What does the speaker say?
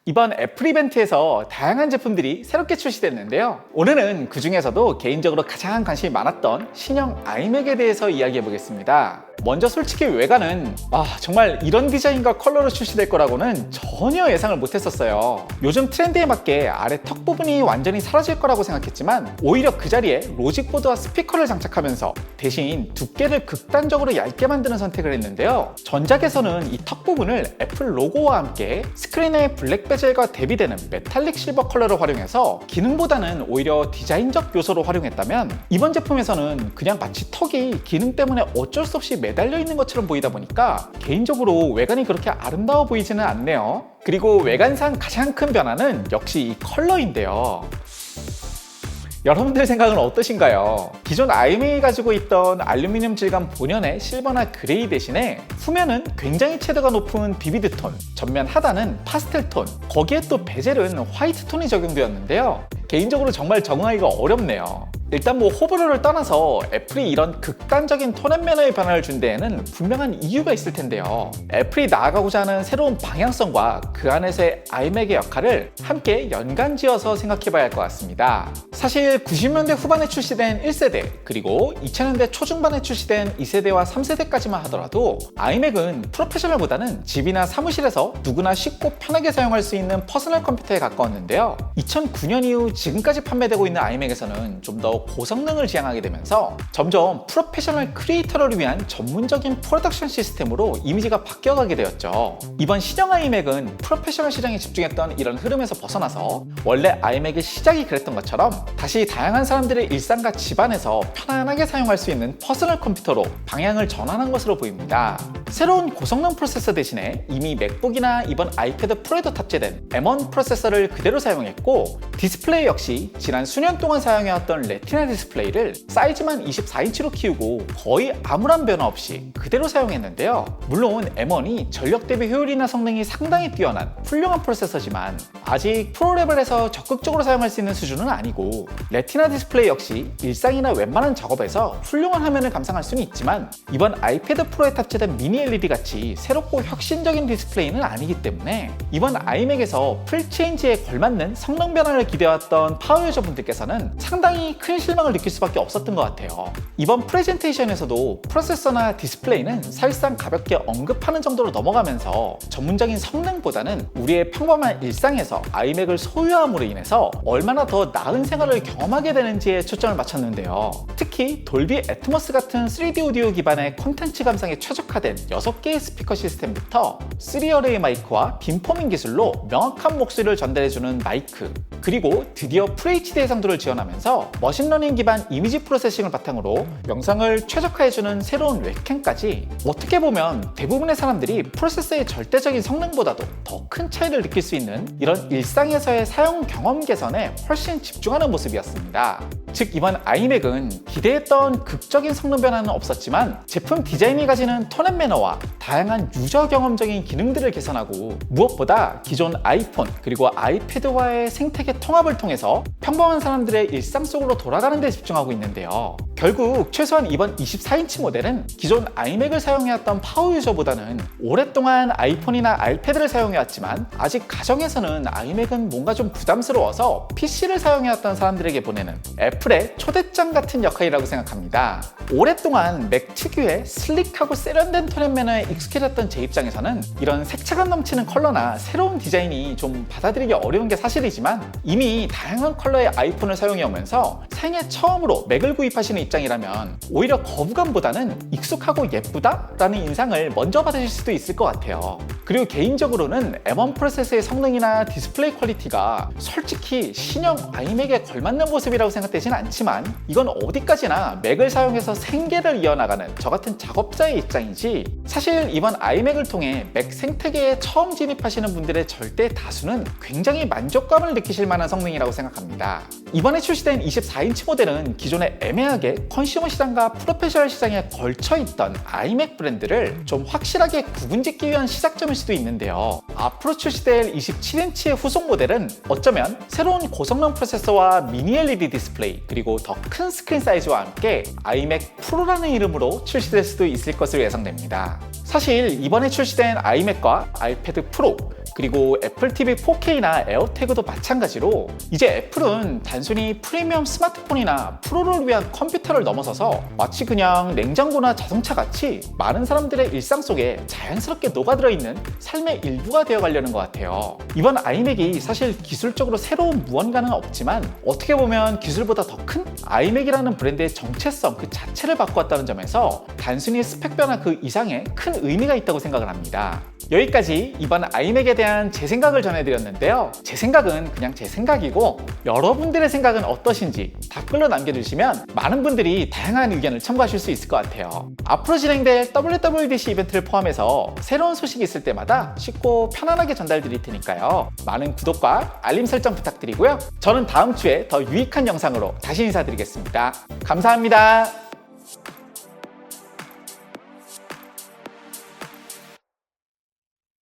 이번 애플 이벤트에서 다양한 제품들이 새롭게 출시됐는데요. 오늘은 그 중에서도 개인적으로 가장 관심이 많았던 신형 아이맥에 대해서 이야기해 보겠습니다. 먼저 솔직히 외관은 정말 이런 디자인과 컬러로 출시될 거라고는 전혀 예상을 못했었어요. 요즘 트렌드에 맞게 아래 턱 부분이 완전히 사라질 거라고 생각했지만 오히려 그 자리에 로직보드와 스피커를 장착하면서 대신 두께를 극단적으로 얇게 만드는 선택을 했는데요. 전작에서는 이 턱 부분을 애플 로고와 함께 스크린의 블랙 베젤과 대비되는 메탈릭 실버 컬러를 활용해서 기능보다는 오히려 디자인적 요소로 활용했다면 이번 제품에서는 그냥 마치 턱이 기능 때문에 어쩔 수 없이 매달려 있는 것처럼 보이다 보니까 개인적으로 외관이 그렇게 아름다워 보이지는 않네요. 그리고 외관상 가장 큰 변화는 역시 이 컬러인데요. 여러분들 생각은 어떠신가요? 기존 아이맥이 가지고 있던 알루미늄 질감 본연의 실버나 그레이 대신에 후면은 굉장히 채도가 높은 비비드 톤, 전면 하단은 파스텔 톤, 거기에 또 베젤은 화이트 톤이 적용되었는데요. 개인적으로 정말 적응하기가 어렵네요. 일단 호불호를 떠나서 애플이 이런 극단적인 톤 앤 매너의 변화를 준 데에는 분명한 이유가 있을 텐데요. 애플이 나아가고자 하는 새로운 방향성과 그 안에서의 아이맥의 역할을 함께 연관지어서 생각해봐야 할 것 같습니다. 사실 90년대 후반에 출시된 1세대 그리고 2000년대 초중반에 출시된 2세대와 3세대까지만 하더라도 아이맥은 프로페셔널보다는 집이나 사무실에서 누구나 쉽고 편하게 사용할 수 있는 퍼스널 컴퓨터에 가까웠는데요. 2009년 이후 지금까지 판매되고 있는 아이맥에서는 좀 더 고성능을 지향하게 되면서 점점 프로페셔널 크리에이터를 위한 전문적인 프로덕션 시스템으로 이미지가 바뀌어가게 되었죠. 이번 신형 아이맥은 프로페셔널 시장에 집중했던 이런 흐름에서 벗어나서 원래 아이맥의 시작이 그랬던 것처럼 다시 다양한 사람들의 일상과 집안에서 편안하게 사용할 수 있는 퍼스널 컴퓨터로 방향을 전환한 것으로 보입니다. 새로운 고성능 프로세서 대신에 이미 맥북이나 이번 아이패드 프로에도 탑재된 M1 프로세서를 그대로 사용했고 디스플레이 역시 지난 수년 동안 사용해왔던 레티나 디스플레이를 사이즈만 24인치로 키우고 거의 아무런 변화 없이 그대로 사용했는데요. 물론 M1이 전력 대비 효율이나 성능이 상당히 뛰어난 훌륭한 프로세서지만 아직 프로 레벨에서 적극적으로 사용할 수 있는 수준은 아니고 레티나 디스플레이 역시 일상이나 웬만한 작업에서 훌륭한 화면을 감상할 수는 있지만 이번 아이패드 프로에 탑재된 미니 LED 같이 새롭고 혁신적인 디스플레이는 아니기 때문에 이번 아이맥에서 풀체인지에 걸맞는 성능 변화를 기대해왔던 파워 유저분들께서는 상당히 큰 실망을 느낄 수밖에 없었던 것 같아요. 이번 프레젠테이션에서도 프로세서나 디스플레이는 사실상 가볍게 언급하는 정도로 넘어가면서 전문적인 성능보다는 우리의 평범한 일상에서 아이맥을 소유함으로 인해서 얼마나 더 나은 생활을 경험하게 되는지에 초점을 맞췄는데요. 특히 돌비 애트모스 같은 3D 오디오 기반의 콘텐츠 감상에 최적화된 6개의 스피커 시스템부터 3어레이 마이크와 빔포밍 기술로 명확한 목소리를 전달해주는 마이크, 그리고 드디어 FHD 해상도를 지원하면서 머신러닝 기반 이미지 프로세싱을 바탕으로 영상을 최적화해주는 새로운 웹캠까지 어떻게 보면 대부분의 사람들이 프로세서의 절대적인 성능보다도 더 큰 차이를 느낄 수 있는 이런 일상에서의 사용 경험 개선에 훨씬 집중하는 모습이었습니다. 즉 이번 아이맥은 기대했던 극적인 성능 변화는 없었지만 제품 디자인이 가지는 톤 앤 매너와 다양한 유저 경험적인 기능들을 개선하고 무엇보다 기존 아이폰 그리고 아이패드와의 생태계 통합을 통해서 평범한 사람들의 일상 속으로 돌아가는 데 집중하고 있는데요. 결국 최소한 이번 24인치 모델은 기존 아이맥을 사용해왔던 파워 유저보다는 오랫동안 아이폰이나 아이패드를 사용해왔지만 아직 가정에서는 아이맥은 뭔가 좀 부담스러워서 PC를 사용해왔던 사람들에게 보내는 애플의 초대장 같은 역할이라고 생각합니다. 오랫동안 맥 특유의 슬릭하고 세련된 톤 앤 매너에 익숙해졌던 제 입장에서는 이런 색채감 넘치는 컬러나 새로운 디자인이 좀 받아들이기 어려운 게 사실이지만 이미 다양한 컬러의 아이폰을 사용해오면서 생애 처음으로 맥을 구입하시는 입장이라면 오히려 거부감보다는 익숙하고 예쁘다라는 인상을 먼저 받으실 수도 있을 것 같아요. 그리고 개인적으로는 M1 프로세서의 성능이나 디스플레이 퀄리티가 솔직히 신형 아이맥에 걸맞는 모습이라고 생각되지는 않지만 이건 어디까지나 맥을 사용해서 생계를 이어나가는 저 같은 작업자의 입장이지 사실 이번 아이맥을 통해 맥 생태계에 처음 진입하시는 분들의 절대 다수는 굉장히 만족감을 느끼실 만한 성능이라고 생각합니다. 이번에 출시된 24인치 모델은 기존에 애매하게 컨슈머 시장과 프로페셔널 시장에 걸쳐있던 아이맥 브랜드를 좀 확실하게 구분짓기 위한 시작점일 수도 있는데요. 앞으로 출시될 27인치의 후속 모델은 어쩌면 새로운 고성능 프로세서와 미니 LED 디스플레이 그리고 더 큰 스크린 사이즈와 함께 아이맥 프로라는 이름으로 출시될 수도 있을 것으로 예상됩니다. 사실 이번에 출시된 아이맥과 아이패드 프로 그리고 애플 TV 4K나 에어태그도 마찬가지로 이제 애플은 단순히 프리미엄 스마트폰이나 프로를 위한 컴퓨터를 넘어서서 마치 그냥 냉장고나 자동차 같이 많은 사람들의 일상 속에 자연스럽게 녹아들어 있는 삶의 일부가 되어가려는 것 같아요. 이번 아이맥이 사실 기술적으로 새로운 무언가는 없지만 어떻게 보면 기술보다 더 큰 아이맥이라는 브랜드의 정체성 그 자체를 바꾸었다는 점에서 단순히 스펙 변화 그 이상의 큰 의미가 있다고 생각을 합니다. 여기까지 이번 아이맥에 대한 제 생각을 전해드렸는데요. 제 생각은 그냥 제 생각이고 여러분들의 생각은 어떠신지 댓글로 남겨주시면 많은 분들이 다양한 의견을 첨가하실 수 있을 것 같아요. 앞으로 진행될 WWDC 이벤트를 포함해서 새로운 소식이 있을 때마다 쉽고 편안하게 전달드릴 테니까요. 많은 구독과 알림 설정 부탁드리고요. 저는 다음 주에 더 유익한 영상으로 다시 인사드리겠습니다. 감사합니다.